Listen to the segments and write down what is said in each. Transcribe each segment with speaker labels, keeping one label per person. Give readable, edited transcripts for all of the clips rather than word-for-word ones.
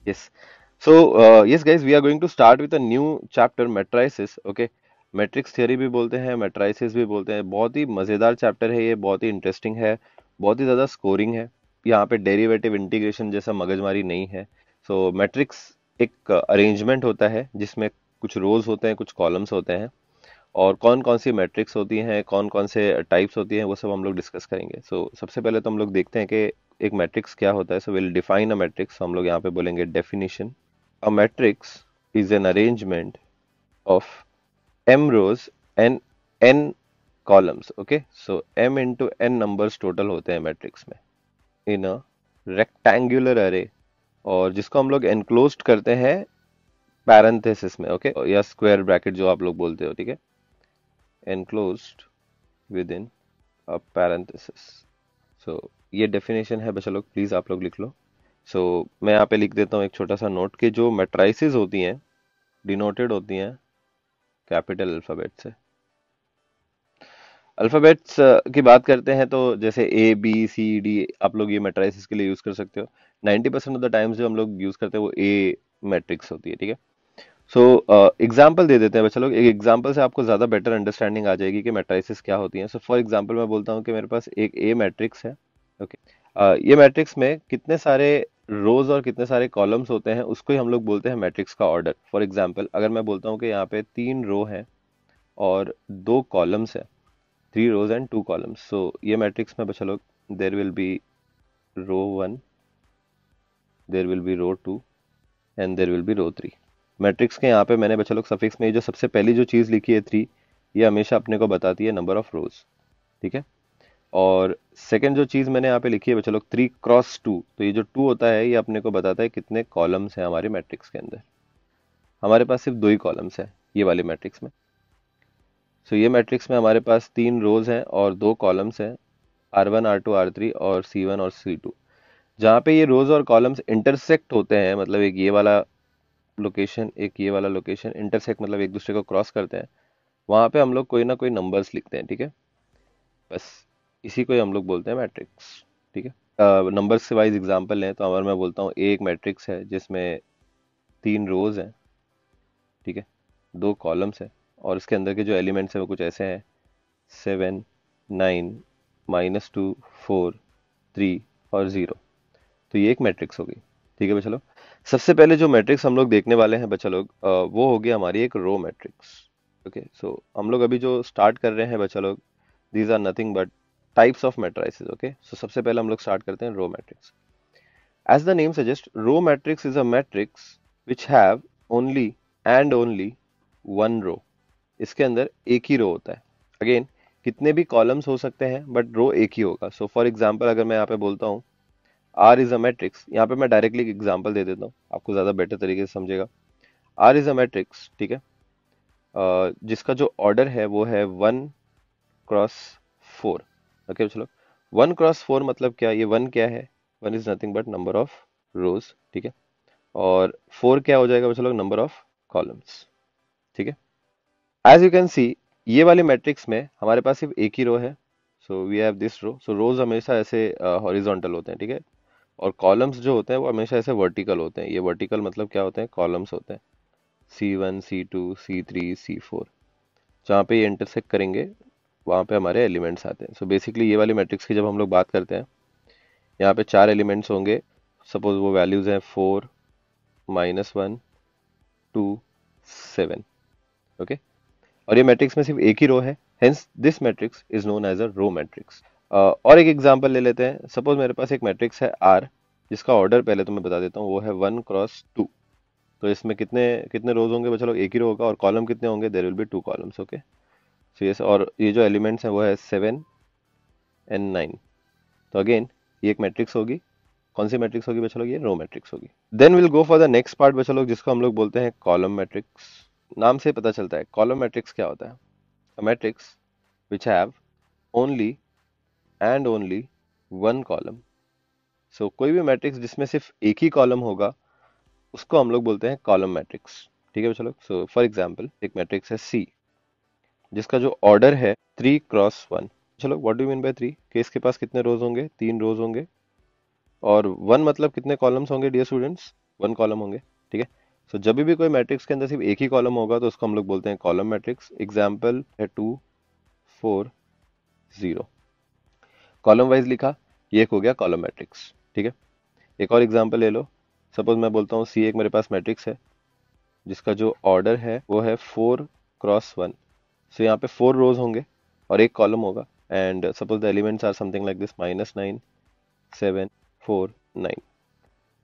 Speaker 1: Yes. So, yes guys, we are going to start with a new chapter, matrices. Okay. Matrix theory भी बोलते हैं, matrices भी बोलते हैं। बहुत ही मज़ेदार चैप्टर है ये, बहुत ही इंटरेस्टिंग है, बहुत ही ज़्यादा स्कोरिंग है। यहाँ पे डेरिवेटिव इंटीग्रेशन जैसा मगजमारी नहीं है। सो मैट्रिक्स एक अरेंजमेंट होता है जिसमें कुछ रोज होते हैं, कुछ कॉलम्स होते हैं, और कौन कौन सी मैट्रिक्स होती हैं, कौन कौन से टाइप्स होती हैं, वो सब हम लोग डिस्कस करेंगे। सो सबसे पहले तो हम लोग देखते हैं कि एक मैट्रिक्स क्या होता है। So will define a matrix. हम लोग यहाँ पे बोलेंगे definition. A matrix is an arrangement of m rows and n columns. Okay, so m into n numbers total होते हैं मैट्रिक्स में इन अ रेक्टेंगुलर अरे, और जिसको हम लोग एनक्लोज्ड करते हैं पैरेंथेसिस में। ओके, या स्क्वायर ब्रैकेट जो आप लोग बोलते हो, ठीक है, enclosed within a parenthesis. So ये डेफिनेशन है बच्चा लोग, प्लीज आप लोग लिख लो। सो मैं यहाँ पे लिख देता हूँ एक छोटा सा नोट कि जो मैट्राइसेस होती हैं डिनोटेड होती हैं कैपिटल अल्फाबेट से। अल्फाबेट्स की बात करते हैं तो जैसे ए बी सी डी आप लोग ये मैट्रिसेस के लिए यूज कर सकते हो। 90% ऑफ द टाइम्स जो हम लोग यूज करते हैं वो ए मैट्रिक्स होती है, ठीक है। सो एग्जांपल दे देते हैं बच्चा लोग। एक एग्जांपल से आपको ज्यादा बेटर अंडरस्टैंडिंग आ जाएगी कि मैट्रिसेस क्या होती हैं। सो फॉर एग्जांपल मैं बोलता हूँ कि मेरे पास एक ए मैट्रिक्स है। ओके, ये मैट्रिक्स में कितने सारे रोज और कितने सारे कॉलम्स होते हैं उसको ही हम लोग बोलते हैं मैट्रिक्स का ऑर्डर। फॉर एग्जांपल अगर मैं बोलता हूँ कि यहाँ पे 3 रो है और 2 कॉलम्स है, 3 rows and 2 columns. So ये मैट्रिक्स में बच्चा लोग there will be row 1, there will be row 2 and there will be row 3। Matrix के यहाँ पे मैंने बच्चा लोग सफिक्स में ये जो सबसे पहली जो चीज लिखी है 3, ये हमेशा अपने को बताती है नंबर ऑफ रोज, ठीक है। और सेकंड जो चीज मैंने यहाँ पे लिखी है बच्चा लोग 3 × 2, तो ये जो 2 होता है ये अपने को बताता है कितने कॉलम्स हैं हमारे मैट्रिक्स के अंदर। हमारे पास सिर्फ 2 ही कॉलम्स हैं ये वाले मैट्रिक्स में। सो ये मैट्रिक्स में हमारे पास 3 रोज हैं और 2 कॉलम्स हैं, R1 R2 R3 और C1 और C2। जहाँ पे ये रोज और कॉलम्स इंटरसेक्ट होते हैं, मतलब एक ये वाला लोकेशन एक ये वाला लोकेशन इंटरसेक्ट मतलब एक दूसरे को क्रॉस करते हैं, वहां पे हम लोग कोई ना कोई नंबर्स लिखते हैं, ठीक है। बस इसी को ही हम लोग बोलते हैं मैट्रिक्स, ठीक है। नंबर्स से वाइज एग्जांपल लें तो अगर मैं बोलता हूँ एक मैट्रिक्स है जिसमें 3 रोज हैं, ठीक है, 2 कॉलम्स हैं, और इसके अंदर के जो एलिमेंट्स हैं वो कुछ ऐसे हैं 7 9 -2 4 3 और 0। तो ये एक मैट्रिक्स होगी, ठीक है बच्चा लोग। सबसे पहले जो मैट्रिक्स हम लोग देखने वाले हैं बच्चा लोग, वो होगी हमारी एक रो मैट्रिक्स। ओके, सो हम लोग अभी जो स्टार्ट कर रहे हैं बच्चा लोग, these are nothing but types of matrices. Okay, so सबसे पहले हम लोग स्टार्ट करते हैं row matrix. As the name suggest, row matrix is a matrix which have only and only one row. इसके अंदर एक ही रो होता है। अगेन, कितने भी कॉलम्स हो सकते हैं बट रो एक ही होगा। सो फॉर एग्जाम्पल अगर मैं यहाँ पे बोलता हूँ आर इज अ मैट्रिक्स, यहाँ पे मैं डायरेक्टली एक एग्जांपल दे देता हूँ, आपको ज्यादा बेटर तरीके से समझेगा। आर इज अ मैट्रिक्स, ठीक है, जिसका जो ऑर्डर है वो है 1 × 4। ओके चलो, 1 × 4 मतलब क्या, ये 1 क्या है, 1 is nothing but number of रोज, ठीक है। और 4 क्या हो जाएगा चलो, नंबर ऑफ कॉलम्स, ठीक है। एज यू कैन सी, ये वाले मैट्रिक्स में हमारे पास सिर्फ एक ही रो है। सो वी हैव दिस रो। सो रोज हमेशा ऐसे हॉरिजॉन्टल होते हैं, ठीक है, और कॉलम्स जो होते हैं वो हमेशा ऐसे वर्टिकल होते हैं। ये वर्टिकल मतलब क्या होते हैं, कॉलम्स होते हैं C1 C2 C3 C4। जहाँ पे ये इंटरसेक्ट करेंगे वहाँ पे हमारे एलिमेंट्स आते हैं। सो बेसिकली ये वाली मैट्रिक्स की जब हम लोग बात करते हैं, यहाँ पे 4 एलिमेंट्स होंगे। सपोज वो वैल्यूज हैं 4 -1 2 7। ओके, और ये मैट्रिक्स में सिर्फ एक ही रो है, hence this matrix is known as a row matrix. और एक एग्जांपल ले लेते हैं। सपोज मेरे पास एक मैट्रिक्स है आर, जिसका ऑर्डर पहले तो मैं बता देता हूँ, वो है 1 × 2। तो इसमें कितने कितने रोज होंगे चलो, एक ही रो होगा, और कॉलम कितने होंगे, there will be 2 columns. Okay, so yes, और ये जो एलिमेंट्स हैं वो है 7 and 9। तो अगेन ये एक मैट्रिक्स होगी। कौन सी मैट्रिक्स होगी बच्चा लोग, ये रो मैट्रिक्स होगी। Then will go for the next part बच्चा लोग, जिसको हम लोग बोलते हैं कॉलम मैट्रिक्स। नाम से पता चलता है कॉलम मैट्रिक्स क्या होता है। अ matrix which have only and only one column। सो कोई भी मैट्रिक्स जिसमें सिर्फ एक ही कॉलम होगा उसको हम लोग बोलते हैं कॉलम मैट्रिक्स, ठीक है चलो। सो फॉर एग्जांपल एक मैट्रिक्स है सी, जिसका जो ऑर्डर है 3 × 1। चलो, व्हाट डू मीन बाय 3, कि इसके पास कितने रोज होंगे, 3 रोज होंगे, और 1 मतलब कितने कॉलम्स होंगे डियर स्टूडेंट्स, वन कॉलम होंगे, ठीक है। सो जब भी कोई मैट्रिक्स के अंदर सिर्फ एक ही कॉलम होगा तो उसको हम लोग बोलते हैं कॉलम मैट्रिक्स। एग्जाम्पल है 2 4 0, कॉलम वाइज लिखा, ये एक हो गया कॉलम मैट्रिक्स, ठीक है। एक और एग्जाम्पल ले लो। सपोज मैं बोलता हूँ सी एक मेरे पास मैट्रिक्स है जिसका जो ऑर्डर है वो है 4 × 1। सो यहाँ पे 4 रोज होंगे और एक कॉलम होगा, and suppose the elements are something like this -9 7 4 9।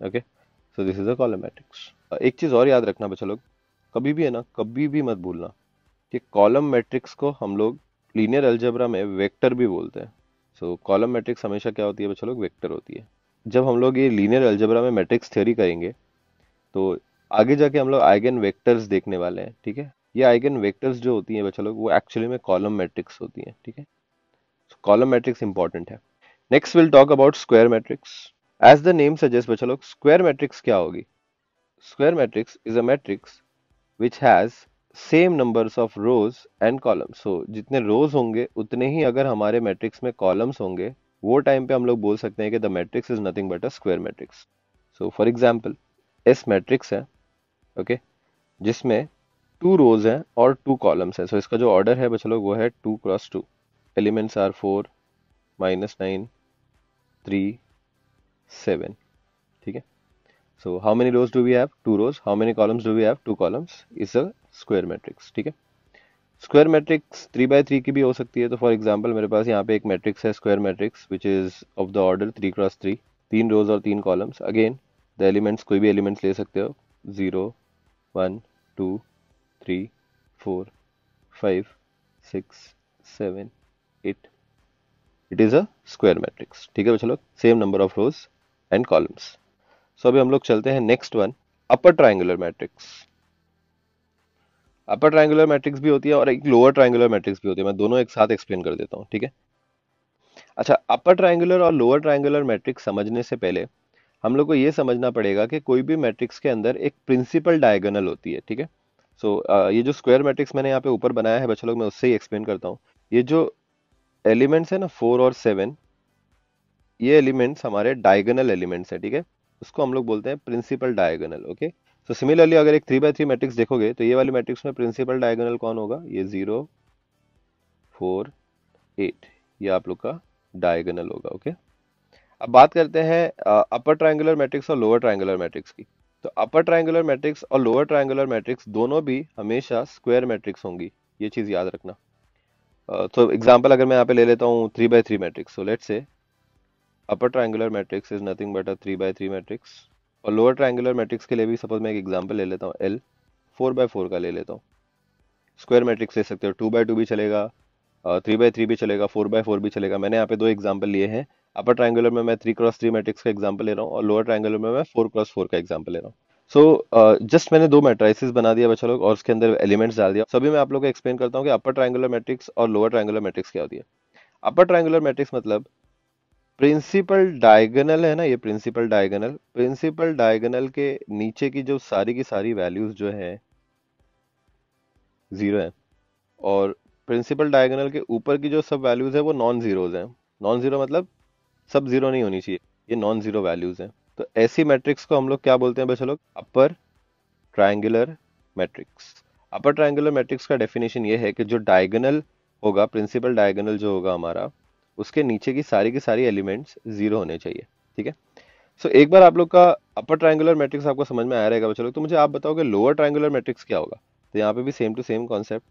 Speaker 1: Okay, so this is a column matrix. एक चीज और याद रखना बच्चा लोग, कभी भी है ना, कभी भी मत भूलना कि कॉलम मैट्रिक्स को हम लोग लीनियर अलजेब्रा में वेक्टर भी बोलते हैं। सो कॉलम मैट्रिक्स हमेशा क्या होती है बच्चा लोग, वेक्टर होती है। जब हम लोग ये लीनियर अलजेब्रा में मैट्रिक्स थ्योरी करेंगे तो आगे जाके हम लोग आइगन वेक्टर्स देखने वाले हैं, ठीक है। ये आइगन वेक्टर्स जो होती हैं बच्चा लोग वो एक्चुअली में कॉलम मैट्रिक्स होती हैं, ठीक है। कॉलम मैट्रिक्स इंपॉर्टेंट है। Next will talk about square matrix. As the name suggest बच्चा लोग, स्क्वायर मैट्रिक्स क्या होगी? Square matrix is a matrix which has same numbers of rows and columns। so जितने रोज होंगे उतने ही अगर हमारे मैट्रिक्स में कॉलम्स होंगे, वो टाइम पे हम लोग बोल सकते हैं कि the matrix is nothing but a square matrix. So for example S matrix है, ओके, जिसमें 2 रोज हैं और 2 कॉलम्स हैं। सो इसका जो ऑर्डर है बच्चा लोग वो है 2 × 2। एलिमेंट्स आर 4 -9 3 7, ठीक है। So how many rows do we have? 2 rows. How many columns do we have? 2 columns. Is a square matrix, ठीक है। स्क्वायर मैट्रिक्स 3 by 3 की भी हो सकती है। तो फॉर एग्जांपल मेरे पास यहाँ पे एक मैट्रिक्स है square matrix which is of the order 3 × 3, 3 rows और 3 कॉलम्स। अगेन द एलिमेंट्स कोई भी एलिमेंट्स ले सकते हो, 0 1 2 3 4 5 6 7 8। It is a square matrix, ठीक है। चलो, same number of rows and columns. So अभी हम लोग चलते हैं next one, upper triangular matrix. Upper triangular matrix भी होती है और एक लोअर ट्राइंगुलर मैट्रिक्स भी होती है। मैं दोनों एक साथ एक्सप्लेन कर देता हूँ, ठीक है। अच्छा, अपर ट्राइंगुलर और लोअर ट्राइंगुलर मैट्रिक्स समझने से पहले हम लोग को ये समझना पड़ेगा कि कोई भी मैट्रिक्स के अंदर एक प्रिंसिपल डायगोनल होती है, ठीक है। सो ये जो स्क्वायर मैट्रिक्स मैंने यहाँ पे ऊपर बनाया है बच्चा लोग, मैं उससे ही एक्सप्लेन करता हूँ। ये जो एलिमेंट्स है ना 4 और 7, ये एलिमेंट्स हमारे डायगोनल एलिमेंट्स हैं, ठीक है। उसको हम लोग बोलते हैं प्रिंसिपल डायगोनल, ओके। तो सिमिलरली अगर एक 3 by 3 मैट्रिक्स देखोगे तो ये वाली मैट्रिक्स में प्रिंसिपल डायगोनल कौन होगा? ये 0 4 8, ये आप लोग का डायगोनल होगा, ओके। अब बात करते हैं अपर ट्रायंगुलर मैट्रिक्स और लोअर ट्रायंगुलर मैट्रिक्स की। तो अपर ट्रायंगुलर मैट्रिक्स और लोअर ट्रायंगुलर मैट्रिक्स दोनों भी हमेशा स्क्वायर मैट्रिक्स होंगी, ये चीज याद रखना। तो एग्जांपल अगर मैं यहाँ पे ले लेता हूँ 3 by 3 matrix, so let's say upper triangular matrix is nothing but a 3 by 3 matrix. और लोअर ट्रायंगुलर मैट्रिक्स के लिए भी सपोज मैं एक एग्जांपल ले लेता हूँ, एल 4 by 4 का ले लेता हूँ। स्क्वायर मैट्रिक्स ले सकते हो, 2 by 2 भी चलेगा, 3 by 3 भी चलेगा, 4 by 4 भी चलेगा। मैंने यहाँ पे दो एग्जांपल लिए हैं। अपर ट्रायंगुलर में मैं 3 × 3 मैट्रिक्स का एग्जांपल ले रहा हूँ और लोअर ट्रायंगुलर में मैं 4 × 4 का एग्जांपल ले रहा हूँ। सो जस्ट मैंने दो मैट्रिसेस बना दिया बच्चा लोग और उसके अंदर एलिमेंट्स डाल दिया। सभी मैं आप लोग को एक्सप्लेन करता हूँ कि अपर ट्रायंगुलर मैट्रिक्स और लोअर ट्रायंगुलर मैट्रिक्स क्या होती है। अपर ट्रायंगुलर मैट्रिक्स मतलब प्रिंसिपल डायगोनल है ना, ये प्रिंसिपल डायगोनल के नीचे की जो सारी की सारी वैल्यूज जो है 0 है, और प्रिंसिपल डायगोनल के ऊपर की जो सब वैल्यूज है वो नॉन जीरोज हैं। नॉन जीरो मतलब सब जीरो नहीं होनी चाहिए, ये नॉन जीरो वैल्यूज हैं। तो ऐसी मैट्रिक्स को हम लोग क्या बोलते हैं बच्चे लोग? Upper triangular matrix. Upper triangular matrix का डेफिनेशन ये है कि जो डायगोनल होगा, प्रिंसिपल डायगोनल जो होगा हमारा, उसके नीचे की सारी एलिमेंट्स 0 होने चाहिए, ठीक है। सो एक बार आप लोग का अपर ट्रायंगुलर मैट्रिक्स आपको समझ में आया रहेगा बच्चे लोग, तो मुझे आप बताओ कि लोअर ट्रायंगुलर मैट्रिक्स क्या होगा। तो यहाँ पे भी सेम टू सेम कॉन्सेप्ट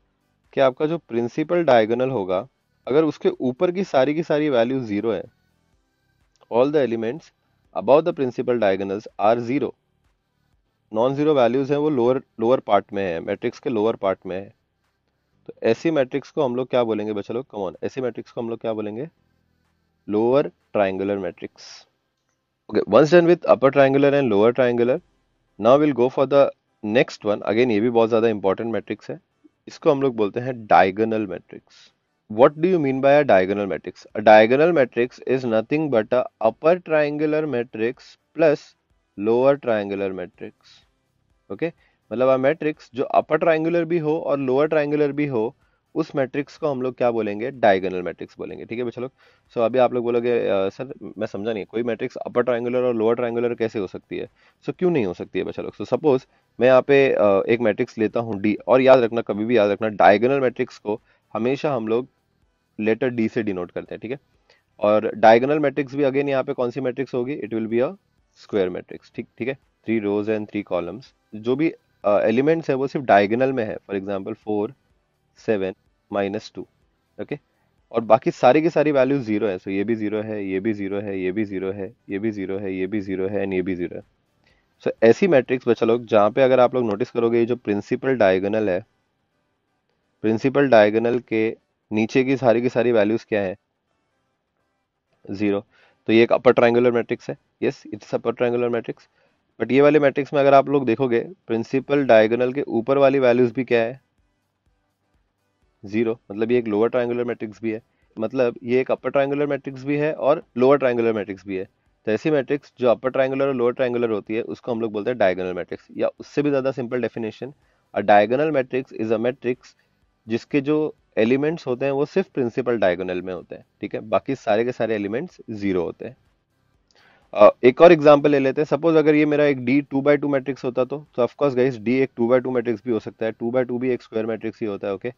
Speaker 1: कि आपका जो प्रिंसिपल डायगोनल होगा, अगर उसके ऊपर की सारी वैल्यू 0 है, all the elements above the principal diagonals are 0। Non zero values हैं वो लोअर लोअर पार्ट में है, मैट्रिक्स के लोअर पार्ट में है। तो ऐसी मैट्रिक्स को हम लोग क्या बोलेंगे बच्चे लोग? कम ऑन, ऐसी मैट्रिक्स को हम लोग क्या बोलेंगे? Lower triangular matrix. Okay, once done with upper triangular and lower triangular, now will go for the next one. Again ये भी बहुत ज्यादा इंपॉर्टेंट मैट्रिक्स है, इसको हम लोग बोलते हैं diagonal matrix. What do you mean by a diagonal matrix? A diagonal matrix is nothing but a upper triangular matrix plus lower triangular matrix. Okay, मतलब आ मैट्रिक्स जो अपर ट्रायंगुलर भी हो और लोअर ट्रायंगुलर भी हो, उस मैट्रिक्स को हम लोग क्या बोलेंगे, डायगोनल मैट्रिक्स बोलेंगे। ठीक है बच्चा लोग। सो अभी आप लोग बोलोगे सर मैं समझा नहीं, कोई मैट्रिक्स अपर ट्रायंगुलर और लोअर ट्रायंगुलर कैसे हो सकती है? सो क्यों नहीं हो सकती है बच्चा लोग? सो सपोज मैं यहाँ पे एक मैट्रिक्स लेता हूँ डी, और याद रखना, कभी भी याद रखना, डायगोनल मैट्रिक्स को हमेशा हम लोग लेटर डी से डिनोट करते हैं। ठीक है। और डायगोनल मैट्रिक्स भी अगेन यहाँ पे कौन सी मैट्रिक्स होगी? It will be a square matrix. ठीक ठीक है। 3 रोज एंड 3 कॉलम्स, जो भी एलिमेंट्स है वो सिर्फ डायगोनल में है। For example 4 7 -2। ओके। और बाकी सारी की सारी वैल्यूज जीरो है। सो ये भी जीरो है, ये भी जीरो है, ये भी जीरो है, ये भी जीरो है, ये भी जीरो है एंड ये भी जीरो है। सो ऐसी मैट्रिक्स बच्चा लोग जहाँ पे अगर आप लोग नोटिस करोगे, ये जो प्रिंसिपल डायगोनल है, प्रिंसिपल डायगोनल के नीचे की सारी वैल्यूज क्या है? जीरो। तो ये एक अपर ट्रायंगुलर मैट्रिक्स है। Yes, it's upper triangular matrix. But ये वाले मैट्रिक्स में अगर आप लोग देखोगे, प्रिंसिपल डायगोनल के ऊपर वाली वैल्यूज भी क्या है? जीरो। मतलब ये एक लोअर ट्रायंगुलर मैट्रिक्स भी है। मतलब ये एक अपर ट्रायंगुलर मैट्रिक्स भी है और लोअर ट्रायंगुलर मैट्रिक्स भी है। तो ऐसी मैट्रिक्स जो अपर ट्रायंगुलर और लोअर ट्रायंगुलर होती है, उसको हम लोग बोलते हैं डायगोनल मैट्रिक्स। या उससे भी ज्यादा simple definition, a diagonal matrix is a matrix जिसके जो एलिमेंट्स होते हैं वो सिर्फ प्रिंसिपल डायगोनल में होते हैं। ठीक है। बाकी सारे के सारे एलिमेंट्स जीरो होते हैं। एक और एग्जांपल ले लेते हैं। सपोज अगर ये मेरा एक डी 2x2 मैट्रिक्स होता तो ऑफ कोर्स गाइस डी एक 2x2 मैट्रिक्स भी हो सकता है। 2x2 भी एक स्क्वायर मैट्रिक्स ही होता है। ओके।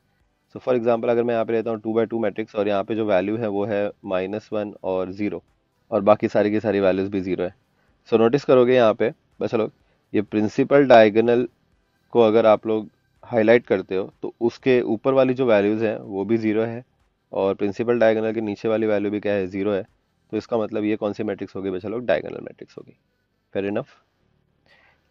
Speaker 1: सो फॉर एग्जांपल अगर मैं यहाँ पे लेता हूँ 2x2 मैट्रिक्स, और यहाँ पे जो वैल्यू है वो है -1 और 0, और बाकी सारी की सारी वैल्यूज भी जीरो है। सो नोटिस करोगे यहाँ पे बस चलो, ये प्रिंसिपल डायगोनल को अगर आप लोग हाईलाइट करते हो तो उसके ऊपर वाली जो वैल्यूज हैं वो भी जीरो है, और प्रिंसिपल डायगोनल के नीचे वाली वैल्यू भी क्या है? जीरो है। तो इसका मतलब ये कौन सी मैट्रिक्स होगी बच्चा लोग? डायगोनल मैट्रिक्स होगी। Fair enough.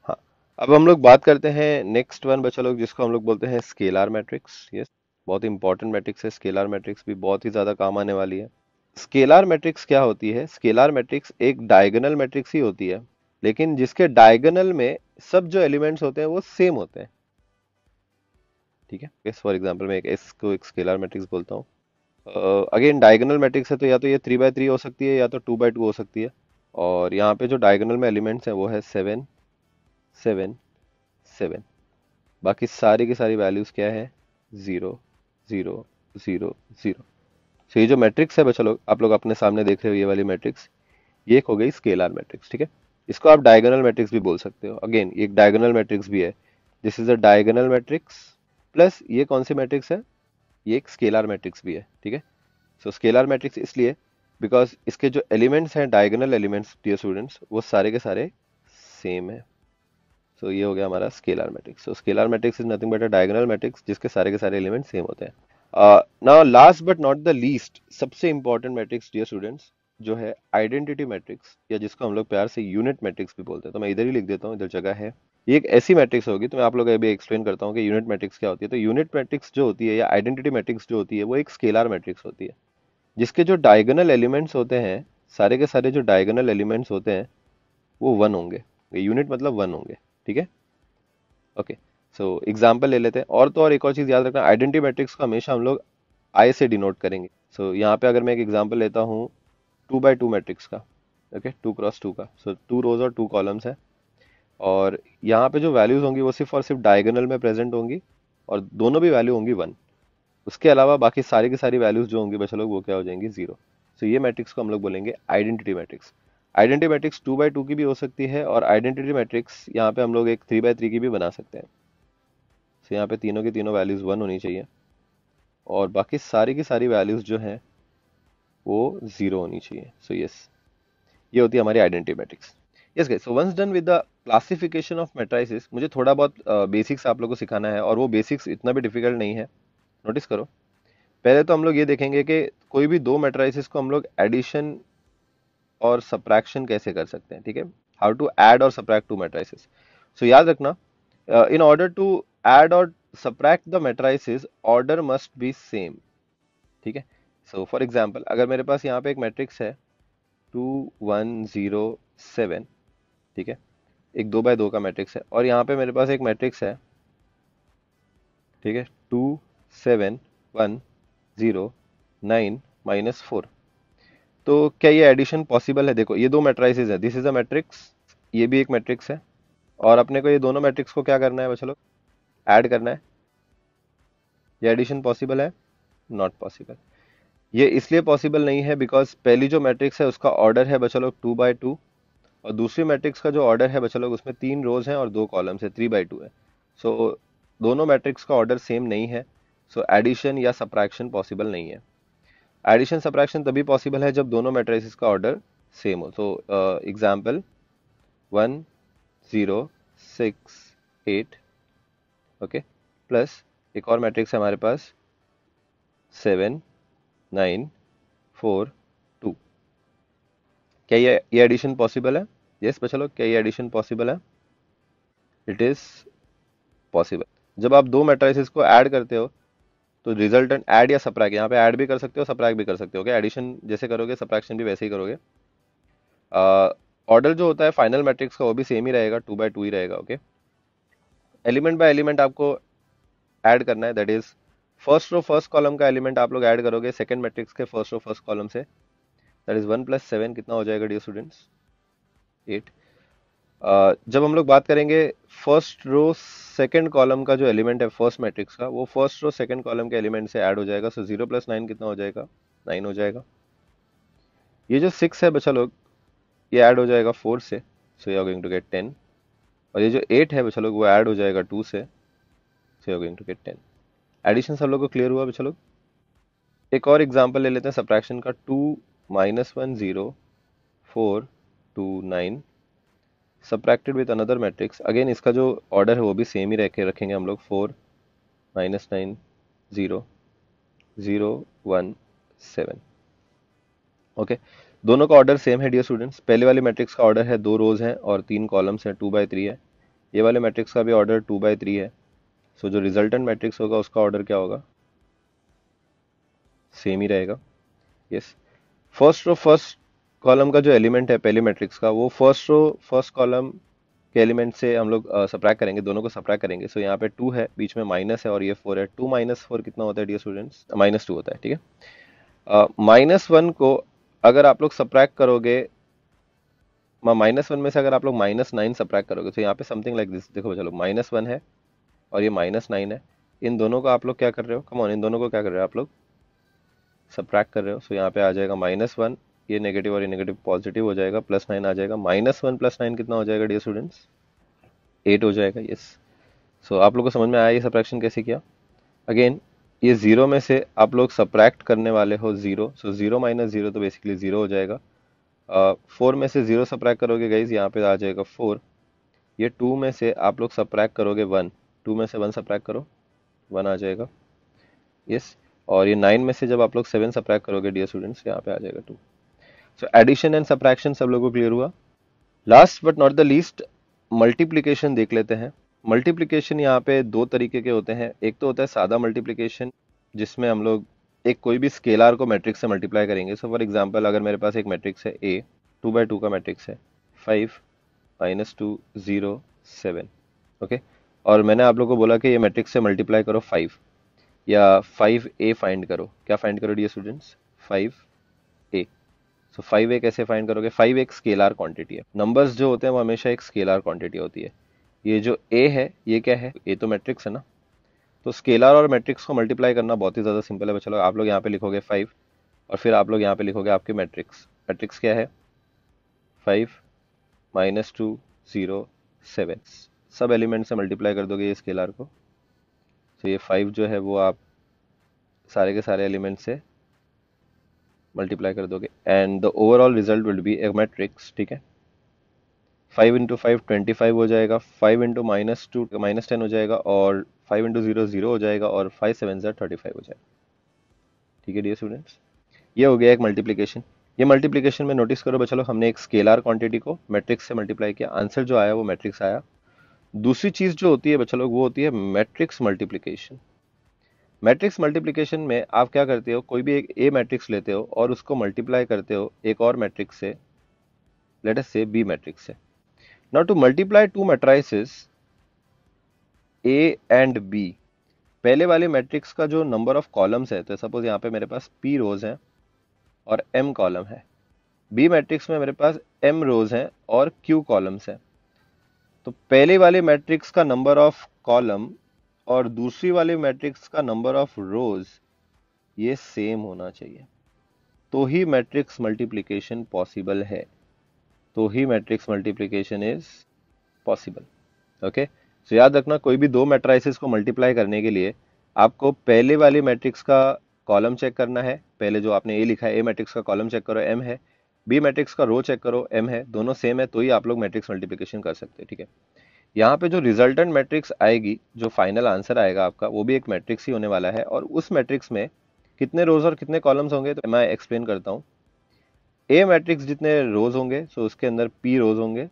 Speaker 1: हाँ। अब हम लोग बात करते हैं नेक्स्ट वन बच्चा लोग, जिसको हम लोग बोलते हैं स्केलार मैट्रिक्स। यस, बहुत इंपॉर्टेंट मैट्रिक्स है स्केलार मैट्रिक्स भी, बहुत ही ज्यादा काम आने वाली है। स्केलार मैट्रिक्स क्या होती है? स्केलार मैट्रिक्स एक डायगोनल मैट्रिक्स ही होती है, लेकिन जिसके डायगोनल में सब जो एलिमेंट्स होते हैं वो सेम होते हैं। ठीक है। फॉर एग्जांपल मैं एक एस को एक स्केलर मैट्रिक्स बोलता हूँ। अगेन डायगोनल मैट्रिक्स है, तो या तो ये 3x3 हो सकती है या तो 2x2 हो सकती है। और यहाँ पे जो डायगोनल में एलिमेंट्स हैं वो है 7 7 7। बाकी सारी की सारी वैल्यूज क्या है? 0 0 0 0। तो ये जो मैट्रिक्स है बच्चा लोग, आप लोग अपने सामने देख रहे हो ये वाली मैट्रिक्स, ये एक हो गई स्केलर मैट्रिक्स। ठीक है। इसको आप डायगोनल मैट्रिक्स भी बोल सकते हो। अगेन ये एक डायगोनल मैट्रिक्स भी है। This is a diagonal matrix plus ये कौन सी मैट्रिक्स है? ये एक स्केलर मैट्रिक्स भी है। ठीक है। सो स्केलर मैट्रिक्स इसलिए बिकॉज इसके जो एलिमेंट्स हैं, डायगोनल एलिमेंट्स डियर स्टूडेंट्स, वो सारे के सारे सेम है। सो ये हो गया हमारा scalar matrix. So scalar matrix is nothing but a diagonal matrix जिसके सारे के सारे एलिमेंट्स सेम होते हैं। Now last but not the least, सबसे इंपॉर्टेंट मैट्रिक्स डियर स्टूडेंट्स जो है आइडेंटिटी मैट्रिक्स, या जिसको हम लोग प्यार से यूनिट मैट्रिक्स भी बोलते हैं। तो मैं इधर ही लिख देता हूँ, इधर जगह है। ये एक ऐसी मैट्रिक्स होगी, तो मैं आप लोग अभी एक्सप्लेन करता हूँ कि यूनिट मैट्रिक्स क्या होती है। तो यूनिट मैट्रिक्स जो होती है या आइडेंटिटी मैट्रिक्स जो होती है वो एक स्केलर मैट्रिक्स होती है, जिसके जो डायगोनल एलिमेंट्स होते हैं, सारे के सारे जो डायगोनल एलिमेंट्स होते हैं वो वन होंगे। यूनिट मतलब वन होंगे। ठीक है। ओके। सो एग्जांपल ले लेते हैं। और तो और एक और चीज याद रखना, आइडेंटिटी मैट्रिक्स को हमेशा हम लोग आई से डिनोट करेंगे। सो यहाँ पे अगर मैं एक एग्जांपल लेता हूँ 2x2 मैट्रिक्स का, ओके, 2x2 का। सो 2 रोज और 2 कॉलम्स है, और यहाँ पे जो वैल्यूज होंगी वो सिर्फ और सिर्फ डायगोनल में प्रेजेंट होंगी, और दोनों भी वैल्यू होंगी वन। उसके अलावा बाकी सारी की सारी वैल्यूज जो होंगी बच्चा लोग वो क्या हो जाएंगी? जीरो। सो ये मैट्रिक्स को हम लोग बोलेंगे identity matrix. Identity matrix 2x2 की भी हो सकती है, और आइडेंटिटी मैट्रिक्स यहाँ पे हम लोग एक 3x3 की भी बना सकते हैं। सो यहाँ पे तीनों की तीनों वैल्यूज वन होनी चाहिए, और बाकी सारी की सारी वैल्यूज जो हैं वो जीरो होनी चाहिए। सो यस, ये होती है हमारी identity matrix. Yes guys, so once done with the classification of matrices, मुझे थोड़ा बहुत बेसिक्स आप लोगों को सिखाना है, और वो बेसिक्स इतना भी डिफिकल्ट नहीं है। नोटिस करो, पहले तो हम लोग ये देखेंगे कि कोई भी दो मैट्रिसेस को हम लोग एडिशन और सब्ट्रैक्शन कैसे कर सकते हैं। ठीक है। हाउ टू ऐड और सब्ट्रैक्ट टू मैट्रिसेस। सो याद रखना, इन ऑर्डर टू ऐड और subtract the matrices, order must be same. ठीक है। सो फॉर एग्जाम्पल अगर मेरे पास यहाँ पे एक मैट्रिक्स है 2 1 0 7, ठीक है, एक 2x2 का मैट्रिक्स है, और यहाँ पे मेरे पास एक मैट्रिक्स है, ठीक है, 2 7 1 0 9 -4। तो क्या ये एडिशन पॉसिबल है? देखो ये दो मैट्रिसेस है, दिस इज अ मैट्रिक्स, ये भी एक मैट्रिक्स है, और अपने को ये दोनों मैट्रिक्स को क्या करना है बच्चों लोग? ऐड करना है। ये एडिशन पॉसिबल है? Not possible. ये इसलिए पॉसिबल नहीं है बिकॉज पहली जो मैट्रिक्स है उसका ऑर्डर है बच्चा लोग 2 by 2, और दूसरी मैट्रिक्स का जो ऑर्डर है बच्चा लोग उसमें 3 रोज हैं और 2 कॉलम्स है, 3 by 2 है। सो दोनों मैट्रिक्स का ऑर्डर सेम नहीं है, सो एडिशन या सब्ट्रैक्शन पॉसिबल नहीं है। एडिशन सब्ट्रैक्शन तभी पॉसिबल है जब दोनों मैट्रिसेस का ऑर्डर सेम हो। सो एग्जाम्पल 1 0 6 8, ओके, प्लस एक और मैट्रिक्स है हमारे पास 7 9 4 2। क्या ये एडिशन पॉसिबल है? यस बच्चा लोग, क्या ये एडिशन पॉसिबल है? It is possible. जब आप दो मैट्रिसेस को ऐड करते हो तो रिजल्टेंट ऐड या सब्ट्रैक्ट, यहाँ पे ऐड भी कर सकते हो सब्ट्रैक्ट भी कर सकते हो। एडिशन जैसे करोगे सब्ट्रैक्शन भी वैसे ही करोगे। ऑर्डर जो होता है फाइनल मैट्रिक्स का वो भी सेम ही रहेगा, 2 by 2 ही रहेगा। ओके, एलिमेंट बाय एलिमेंट आपको ऐड करना है, that is first row first column का एलिमेंट आप लोग ऐड करोगे सेकंड मैट्रिक्स के फर्स्ट रो फर्स्ट कॉलम से, दैट इज 1 + 7 कितना हो जाएगा डियर स्टूडेंट्स? 8। जब हम लोग बात करेंगे फर्स्ट रो सेकंड कॉलम का जो एलिमेंट है फर्स्ट मैट्रिक्स का, वो फर्स्ट रो सेकंड कॉलम के एलिमेंट से ऐड हो जाएगा। सो 0 + 9 कितना हो जाएगा? 9 हो जाएगा। ये जो 6 है बच्चा लोग ये ऐड हो जाएगा 4 से, so you are going to get 10। और ये जो 8 है बच्चा लोग वो ऐड हो जाएगा 2 से, so you are going to get 10। Addition सब लोग को क्लियर हुआ बच्चा लोग? एक और एग्जांपल ले लेते हैं सब्ट्रैक्शन का। 2 - 1 0 4 2 9 subtracted with another matrix. Again इसका जो ऑर्डर है वो भी सेम ही रखेंगे हम लोग। 4 - 9 0 0 1 7। ओके, दोनों का ऑर्डर सेम है डियर स्टूडेंट्स। पहले वाले मैट्रिक्स का ऑर्डर है 2 रोज हैं और 3 कॉलम्स हैं, 2 by 3 है। ये वाले मैट्रिक्स का भी ऑर्डर 2 by 3 है। सो जो रिजल्टेंट मैट्रिक्स होगा उसका ऑर्डर क्या होगा? सेम ही रहेगा। Yes, first row first column का जो एलिमेंट है पहले मैट्रिक्स का वो फर्स्ट रो फर्स्ट कॉलम के एलिमेंट से हम लोग सब्ट्रैक्ट करेंगे, दोनों को सब्ट्रैक्ट करेंगे। सो यहाँ पे 2 है, बीच में माइनस है और ये 4 है। 2 - 4 कितना होता है डियर स्टूडेंट्स? -2 होता है। ठीक है, -1 को अगर आप लोग सब्ट्रैक्ट करोगे, -1 में से अगर आप लोग -9 सब्ट्रैक्ट करोगे तो यहाँ पे समथिंग लाइक दिस। देखो चलो, -1 है और ये -9 है, इन दोनों को आप लोग क्या कर रहे हो? कम ऑन, इन दोनों को क्या कर रहे हो आप लोग? सब्ट्रैक्ट कर रहे हो। सो यहाँ पे आ जाएगा -1, ये नेगेटिव और ये नेगेटिव पॉजिटिव हो जाएगा, +9 आ जाएगा। -1 + 9 कितना हो जाएगा डियर स्टूडेंट्स? 8 हो जाएगा। यस, सो आप लोग को समझ में आया ये सब्ट्रैक्शन कैसे किया? अगेन ये 0 में से आप लोग सब्ट्रैक्ट करने वाले हो 0, सो 0 - 0 तो बेसिकली 0 हो जाएगा। 4 में से 0 सब्ट्रैक्ट करोगे गाइज, यहाँ पे आ जाएगा 4। ये 2 में से आप लोग सब्ट्रैक्ट करोगे 1, 2 में से 1 सब्ट्रैक्ट करो, 1 आ जाएगा। यस, और ये 9 में से जब आप लोग 7 सब्ट्रैक्ट करोगे डियर स्टूडेंट्स, यहाँ पे आ जाएगा 2। सो एडिशन एंड सब्ट्रैक्शन सब लोगों को क्लियर हुआ? Last but not the least multiplication देख लेते हैं। मल्टीप्लिकेशन यहाँ पे दो तरीके के होते हैं। एक तो होता है सादा मल्टीप्लिकेशन, जिसमें हम लोग एक कोई भी स्केलर को मैट्रिक्स से मल्टीप्लाई करेंगे। सो फॉर एग्जांपल अगर मेरे पास एक मैट्रिक्स है ए, 2 by 2 का मैट्रिक्स है, 5 - 2 0 7। ओके, और मैंने आप लोगों को बोला कि ये मैट्रिक्स से मल्टीप्लाई करो 5 या 5a फाइंड करो। क्या फाइंड करो डियर स्टूडेंट्स? 5a। सो 5a कैसे फाइंड करोगे? 5 एक स्केलर क्वांटिटी है। नंबर्स जो होते हैं वो हमेशा एक स्केलर क्वांटिटी होती है। ये जो a है ये क्या है? a तो मैट्रिक्स है ना। तो स्केलर और मैट्रिक्स को मल्टीप्लाई करना बहुत ही ज़्यादा सिंपल है। चलो आप लोग यहाँ पे लिखोगे 5 और फिर आप लोग यहाँ पे लिखोगे आपके मैट्रिक्स। मैट्रिक्स क्या है? 5 - 2 0 7। सब एलिमेंट से मल्टीप्लाई कर दोगे ये स्केलर को। तो ये 5 जो है वो आप सारे के सारे एलिमेंट से मल्टीप्लाई कर दोगे and the overall result will be A matrix. ठीक है, 5 × 5 25 हो जाएगा, 5 × -2 -10 हो जाएगा, और 5 × 0 0 हो जाएगा, और 5 7 35 हो जाएगा। ठीक है डियर स्टूडेंट्स, ये हो गया एक मल्टीप्लिकेशन। ये मल्टीप्लिकेशन में नोटिस करो बच्चा लोग, हमने एक स्केलर क्वांटिटी को मैट्रिक्स से मल्टीप्लाई किया, आंसर जो आया वो मैट्रिक्स आया। दूसरी चीज जो होती है बच्चा लोग वो होती है मैट्रिक्स मल्टीप्लिकेशन। मैट्रिक्स मल्टीप्लिकेशन में आप क्या करते हो? कोई भी एक ए मैट्रिक्स लेते हो और उसको मल्टीप्लाई करते हो एक और मैट्रिक्स से, let us say B matrix से। Now to multiply two matrices A and B, पहले वाले मैट्रिक्स का जो नंबर ऑफ कॉलम्स है, तो सपोज यहाँ पे मेरे पास p रोज हैं और m कॉलम है। बी मैट्रिक्स में मेरे पास m रोज हैं और q कॉलम्स हैं। तो पहले वाले मैट्रिक्स का नंबर ऑफ कॉलम और दूसरी वाली मैट्रिक्स का नंबर ऑफ रोज ये सेम होना चाहिए, तो ही मैट्रिक्स मल्टीप्लिकेशन पॉसिबल है, तो ही matrix multiplication is possible. Okay, so याद रखना, कोई भी दो मैट्राइसेस को मल्टीप्लाई करने के लिए आपको पहले वाली मैट्रिक्स का कॉलम चेक करना है, पहले जो आपने ए लिखा है ए मैट्रिक्स का कॉलम चेक करो एम है, बी मैट्रिक्स का रो चेक करो एम है, दोनों सेम है तो ही आप लोग मैट्रिक्स मल्टीप्लिकेशन कर सकते हैं। ठीक है, यहाँ पे जो रिजल्टेंट मैट्रिक्स आएगी, जो फाइनल आंसर आएगा आपका, वो भी एक मैट्रिक्स ही होने वाला है, और उस मैट्रिक्स में कितने रोज और कितने कॉलम्स होंगे तो मैं एक्सप्लेन करता हूँ। ए मैट्रिक्स जितने रोज होंगे सो उसके अंदर पी रोज होंगे,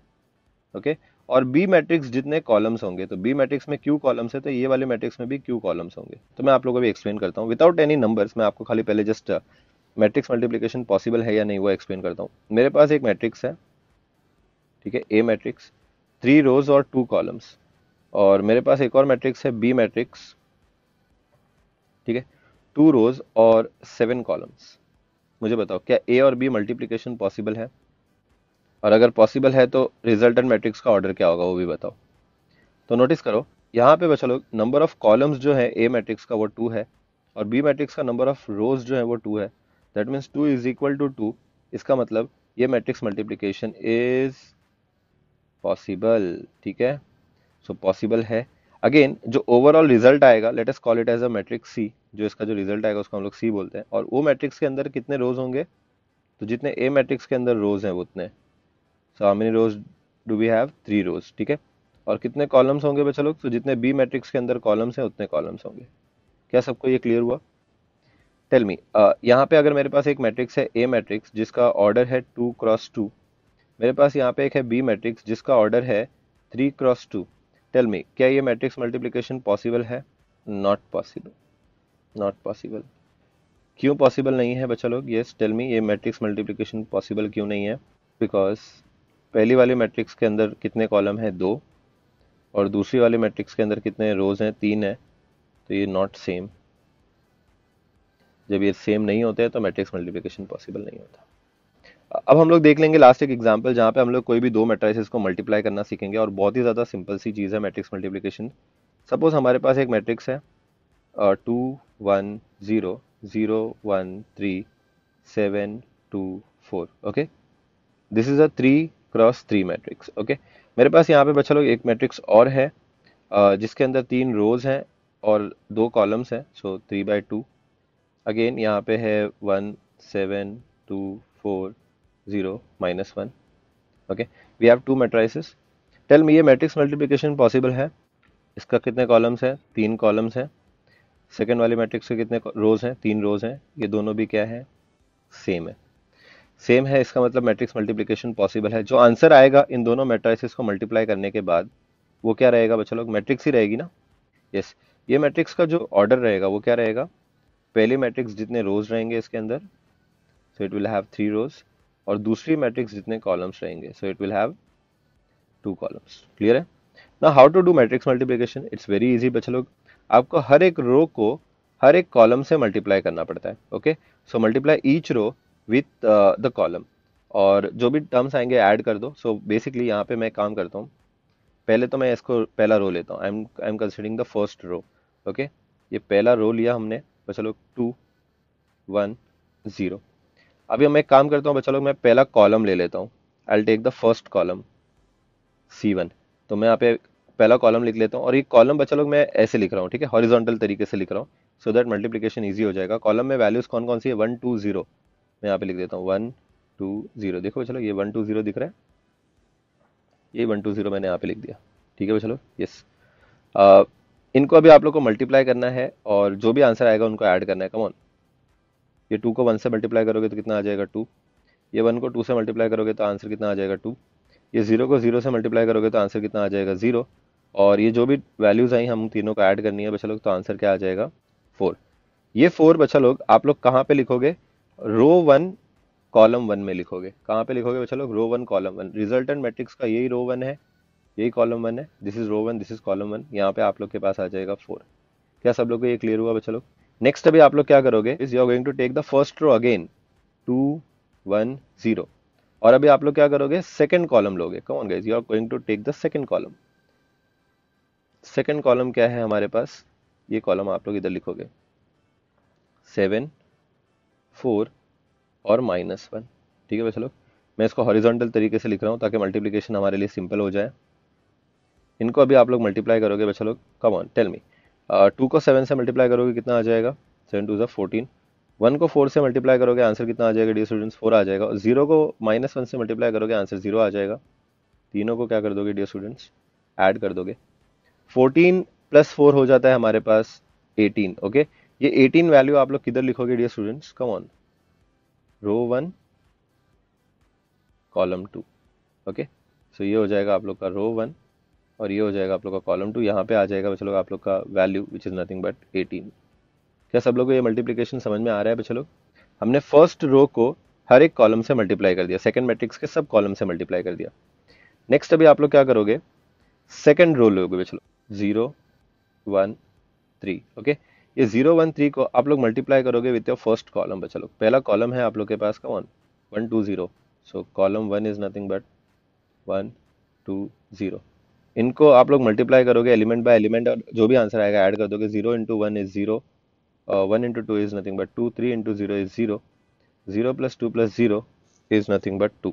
Speaker 1: ओके, और बी मैट्रिक्स जितने कॉलम्स होंगे, तो बी मैट्रिक्स में क्यू कॉलम्स है तो ये वाले मैट्रिक्स में भी क्यू कॉलम्स होंगे। तो मैं आप लोगों को भी एक्सप्लेन करता हूँ विदाउट एनी नंबर्स, मैं आपको खाली पहले जस्ट मैट्रिक्स मल्टीप्लिकेशन पॉसिबल है या नहीं वो एक्सप्लेन करता हूँ। मेरे पास एक मैट्रिक्स है, ठीक है, ए मैट्रिक्स, 3 रोज और 2 कॉलम्स, और मेरे पास एक और मैट्रिक्स है बी मैट्रिक्स, ठीक है, 2 रोज और 7 कॉलम्स। मुझे बताओ क्या ए और बी मल्टीप्लिकेशन पॉसिबल है, और अगर पॉसिबल है तो रिजल्टेंट मैट्रिक्स का ऑर्डर क्या होगा वो भी बताओ। तो नोटिस करो यहाँ पे बच्चा लोग, नंबर ऑफ कॉलम्स जो है ए मैट्रिक्स का वो 2 है, और बी मैट्रिक्स का नंबर ऑफ रोज जो है वो 2 है, that means 2 is equal to 2। इसका मतलब ये मैट्रिक्स मल्टीप्लिकेशन इज पॉसिबल। ठीक है, सो पॉसिबल है। अगेन जो ओवरऑल रिजल्ट आएगा, let us call it as a matrix C, जो इसका जो रिजल्ट आएगा उसको हम लोग सी बोलते हैं, और वो मैट्रिक्स के अंदर कितने रोज होंगे, तो जितने ए मैट्रिक्स के अंदर रोज हैं वो उतने। So how many rows do we have, 3 rows. ठीक है, और कितने कॉलम्स होंगे बच्चा लोग, तो जितने बी मैट्रिक्स के अंदर कॉलम्स हैं उतने कॉलम्स होंगे। क्या सबको ये क्लियर हुआ? टेल मी, यहाँ पे अगर मेरे पास एक मैट्रिक्स है ए मैट्रिक्स जिसका ऑर्डर है 2 क्रॉस 2, मेरे पास यहाँ पे एक है बी मैट्रिक्स जिसका ऑर्डर है 3 क्रॉस 2, टेल मी क्या ये मैट्रिक्स मल्टीप्लिकेशन पॉसिबल है? Not possible, not possible. क्यों पॉसिबल नहीं है बच्चा लोग? यस, टेल मी, ये मैट्रिक्स मल्टीप्लिकेशन पॉसिबल क्यों नहीं है? बिकॉज पहली वाली मैट्रिक्स के अंदर कितने कॉलम है, 2, और दूसरी वाली मैट्रिक्स के अंदर कितने रोज हैं, 3 है, तो ये नॉट सेम। जब ये सेम नहीं होते हैं तो मैट्रिक्स मल्टीप्लिकेशन पॉसिबल नहीं होता। अब हम लोग देख लेंगे लास्ट एक एग्जांपल जहाँ पे हम लोग कोई भी दो मैट्रिसेस को मल्टीप्लाई करना सीखेंगे, और बहुत ही ज़्यादा सिंपल सी चीज़ है मैट्रिक्स मल्टीप्लिकेशन। सपोज हमारे पास एक मैट्रिक्स है 2 1 0 0 1 3 7 2 4, okay, this is a 3 cross 3 matrix. Okay, मेरे पास यहाँ पे बच्चा लोग एक मैट्रिक्स और है जिसके अंदर 3 रोज हैं और 2 कॉलम्स हैं, सो 3/2। अगेन यहाँ पे है 1 7 2 4 0 -1। Okay, we have 2 matrices. Tell me ये मैट्रिक्स मल्टीप्लिकेशन पॉसिबल है? इसका कितने कॉलम्स हैं? 3 कॉलम्स हैं। सेकेंड वाले मैट्रिक्स के कितने रोज हैं? 3 रोज हैं। ये दोनों भी क्या है? सेम है। सेम है, इसका मतलब मैट्रिक्स मल्टीप्लिकेशन पॉसिबल है। जो आंसर आएगा इन दोनों मैट्रिसेस को मल्टीप्लाई करने के बाद वो क्या रहेगा बच्चा लोग? मैट्रिक्स ही रहेगी ना। यस, ये मैट्रिक्स का जो ऑर्डर रहेगा वो क्या रहेगा? पहले मैट्रिक्स जितने रोज रहेंगे इसके अंदर, so it will have 3 rows, और दूसरी मैट्रिक्स जितने कॉलम्स रहेंगे, so it will have 2 columns. Clear है ना? How to do matrix multiplication? It's very easy बच्चा लोग। आपको हर एक रो को हर एक कॉलम से मल्टीप्लाई करना पड़ता है। Okay, so multiply each row with the column, और जो भी टर्म्स आएंगे ऐड कर दो। सो बेसिकली यहाँ पे मैं काम करता हूँ, पहले तो मैं इसको पहला रो लेता हूँ, I am considering the first row. Okay, ये पहला रो लिया हमने बच्चा लोग, 2 1 0। अभी मैं एक काम करता हूँ बच्चा लोग, मैं पहला कॉलम ले लेता हूँ, I will take the first column C1। तो मैं यहाँ पे पहला कॉलम लिख लेता हूँ, और ये कॉलम बच्चा लोग मैं ऐसे लिख रहा हूँ, ठीक है, हॉरिजॉन्टल तरीके से लिख रहा हूँ, सो दैट मल्टीप्लिकेशन ईजी हो जाएगा। कॉलम में वैल्यूज कौन कौन सी है? 1 2 0। मैं यहाँ पे लिख देता हूँ 1 2 0। देखो चलो ये 1 2 0 दिख रहा है, ये 1 2 0 मैंने यहाँ पे लिख दिया। ठीक है चलो, यस। इनको अभी आप लोग को मल्टीप्लाई करना है, और जो भी आंसर आएगा उनको ऐड करना है। कम ऑन, ये 2 को 1 से मल्टीप्लाई करोगे तो कितना आ जाएगा? 2। ये 1 को 2 से मल्टीप्लाई करोगे तो आंसर कितना आ जाएगा? 2। ये 0 को 0 से मल्टीप्लाई करोगे तो आंसर कितना आ जाएगा? 0। और ये जो भी वैल्यूज आई हम तीनों को ऐड करनी है बच्चा लोग, तो आंसर क्या आ जाएगा? 4। ये 4 बच्चा लोग आप लोग कहाँ पे लिखोगे? रो 1 कॉलम 1 में लिखोगे। कहाँ पे लिखोगे बच्चा लोग? रो 1 कॉलम 1। रिजल्टेंट मैट्रिक्स का यही रो 1 है, यही कॉलम 1 है। This is row 1, this is column 1। यहाँ पे आप लोग के पास आ जाएगा 4। क्या सब लोग को ये क्लियर हुआ बच्चा लोग? नेक्स्ट अभी आप लोग क्या करोगे? Is you are going to take the first row again, 2 1 0, और अभी आप लोग क्या करोगे? सेकंड कॉलम लोगे। Come on guys, you are going to take the second column. Second column क्या है हमारे पास? ये कॉलम आप लोग इधर लिखोगे 7 4 और -1। ठीक है बच्चों लोग, मैं इसको हॉरिजॉन्टल तरीके से लिख रहा हूँ ताकि मल्टीप्लिकेशन हमारे लिए सिंपल हो जाए। इनको अभी आप लोग मल्टीप्लाई करोगे बच्चों लोग, कम ऑन टेल मी। 2 को 7 से मल्टीप्लाई करोगे कितना आ जाएगा, 7 2 14। 1 को 4 से मल्टीप्लाई करोगे आंसर कितना आ जाएगा डियर स्टूडेंट्स, 4 आ जाएगा। और 0 को -1 से मल्टीप्लाई करोगे आंसर 0 आ जाएगा। तीनों को क्या कर दोगे डियर स्टूडेंट्स, ऐड कर दोगे। 14 + 4 हो जाता है हमारे पास 18। ओके, ये 18 वैल्यू आप लोग किधर लिखोगे dear students, come on, row 1 column 2। Okay, so ये हो जाएगा आप लोग का रो 1 और ये हो जाएगा आप लोग का कॉलम 2। यहाँ पे आ जाएगा बच्चों लोग आप लोग का value which is nothing but 18। क्या सब लोग को ये मल्टीप्लिकेशन समझ में आ रहा है बच्चों लोग? हमने फर्स्ट रो को हर एक कॉलम से मल्टीप्लाई कर दिया, सेकंड मैट्रिक्स के सब कॉलम से मल्टीप्लाई कर दिया। नेक्स्ट अभी आप लोग क्या करोगे, सेकंड रो लोगे बच्चों लोग, 0 1 3। ओके, ये 0 1 3 को आप लोग मल्टीप्लाई करोगे विथ योर फर्स्ट कॉलम बच्चों लोग। पहला कॉलम है आप लोग के पास का 1 2 0, सो कॉलम 1 इज नथिंग बट 1 2 0। इनको आप लोग मल्टीप्लाई करोगे एलिमेंट बाय एलिमेंट और जो भी आंसर आएगा ऐड कर दोगे। 0 × 1 is 0, 1 × 2 is nothing but 2, 3 × 0 is 0, 0 + 2 + 0 is nothing but 2।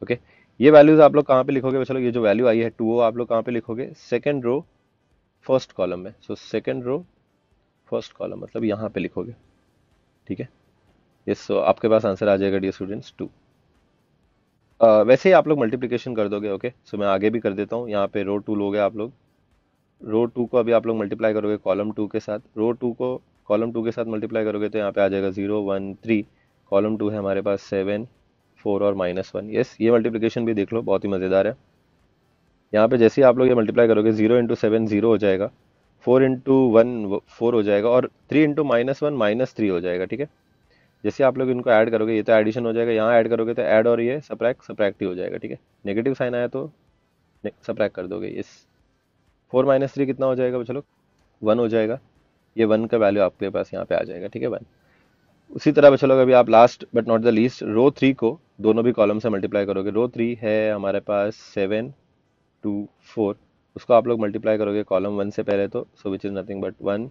Speaker 1: Okay, ये वैल्यूज आप लोग कहाँ पे लिखोगे बच्चों लोग, ये जो वैल्यू आई है 2 आप लोग कहाँ पे लिखोगे, सेकंड रो फर्स्ट कॉलम में। So second row first column मतलब यहाँ पे लिखोगे। ठीक है, यस, सो आपके पास आंसर आ जाएगा डियर स्टूडेंट्स 2। वैसे ही आप लोग मल्टीप्लिकेशन कर दोगे। ओके, सो मैं आगे भी कर देता हूँ। यहाँ पे रो 2 लोगे आप लोग, रो 2 को अभी आप लोग मल्टीप्लाई करोगे कॉलम 2 के साथ। रो 2 को कॉलम 2 के साथ मल्टीप्लाई करोगे तो यहाँ पे आ जाएगा 0 1 3। कॉलम 2 है हमारे पास 7 4 और -1। यस, ये मल्टीप्लिकेशन भी देख लो, बहुत ही मज़ेदार है। यहाँ पे जैसे ही आप लोग ये मल्टीप्लाई करोगे 0 × 7 0 हो जाएगा, 4 × 1 4 हो जाएगा और 3 × -1 -3 हो जाएगा। ठीक है, जैसे आप लोग इनको ऐड करोगे ये तो एडिशन हो जाएगा, यहाँ ऐड करोगे तो ऐड और ये सब्ट्रैक्ट ही हो जाएगा। ठीक है, नेगेटिव साइन आया तो सब्ट्रैक्ट कर दोगे। यस, 4 - 3 कितना हो जाएगा बच्चों लोग, 1 हो जाएगा। ये 1 का वैल्यू आपके पास यहाँ पे आ जाएगा। ठीक है, 1। उसी तरह बच्चों लोग अभी आप last but not the least row 3 को दोनों भी कॉलम से मल्टीप्लाई करोगे। रो 3 है हमारे पास 7 2 4, उसको आप लोग मल्टीप्लाई करोगे कॉलम 1 से पहले तो, सो विच इज नथिंग बट 1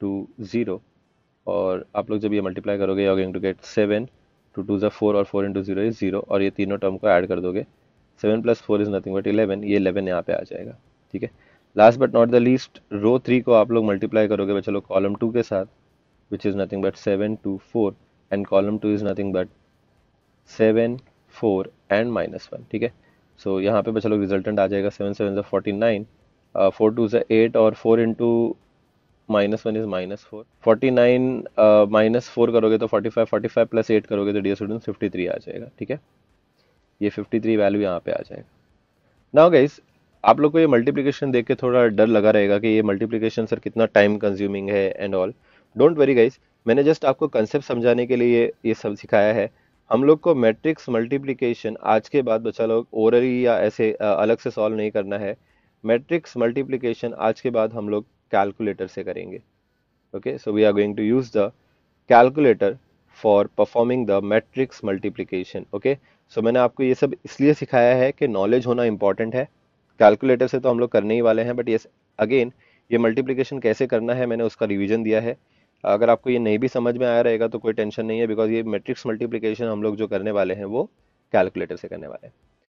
Speaker 1: 2 0। और आप लोग जब ये मल्टीप्लाई करोगे you are going to get 7 2 2 ज़ा 4 और 4 × 0 इज 0 और ये तीनों टर्म को ऐड कर दोगे। 7 + 4 इज नथिंग बट 11, ये 11 यहाँ पे आ जाएगा। ठीक है, last but not the least row 3 को आप लोग मल्टीप्लाई करोगे बच्चों लोग कॉलम 2 के साथ, which is nothing but 7 2 4 and column 2 is nothing but 7 4 and -1। ठीक है, सो यहाँ पे बच्चों लोग रिजल्टेंट आ जाएगा 7 7 ज़ा 49, 4 2 ज़ा 8 और 4 × -1 इज -4। 49 -4 करोगे तो 45, 45 + 8 करोगे तो डियर स्टूडेंट्स 53 आ जाएगा। ठीक है, ये 53 वैल्यू यहाँ पे आ जाएगा। नाउ गाइस, आप लोग को ये मल्टीप्लिकेशन देख के थोड़ा डर लगा रहेगा कि ये मल्टीप्लिकेशन सर कितना टाइम कंज्यूमिंग है and all. Don't worry guys, मैंने जस्ट आपको कंसेप्ट समझाने के लिए ये सब सिखाया है। हम लोग को मैट्रिक्स मल्टीप्लिकेशन आज के बाद बच्चा लोग ओरली या ऐसे अलग से सॉल्व नहीं करना है। मैट्रिक्स मल्टीप्लिकेशन आज के बाद हम लोग कैलकुलेटर से करेंगे। Okay, so we are going to use the calculator for performing the matrix multiplication. Okay, so मैंने आपको ये सब इसलिए सिखाया है कि नॉलेज होना इंपॉर्टेंट है। कैलकुलेटर से तो हम लोग करने ही वाले हैं, बट ये अगेन ये मल्टीप्लिकेशन कैसे करना है मैंने उसका रिवीजन दिया है। अगर आपको ये नहीं भी समझ में आया रहेगा तो कोई टेंशन नहीं है, बिकॉज ये मैट्रिक्स मल्टीप्लिकेशन हम लोग जो करने वाले हैं वो कैलकुलेटर से करने वाले हैं।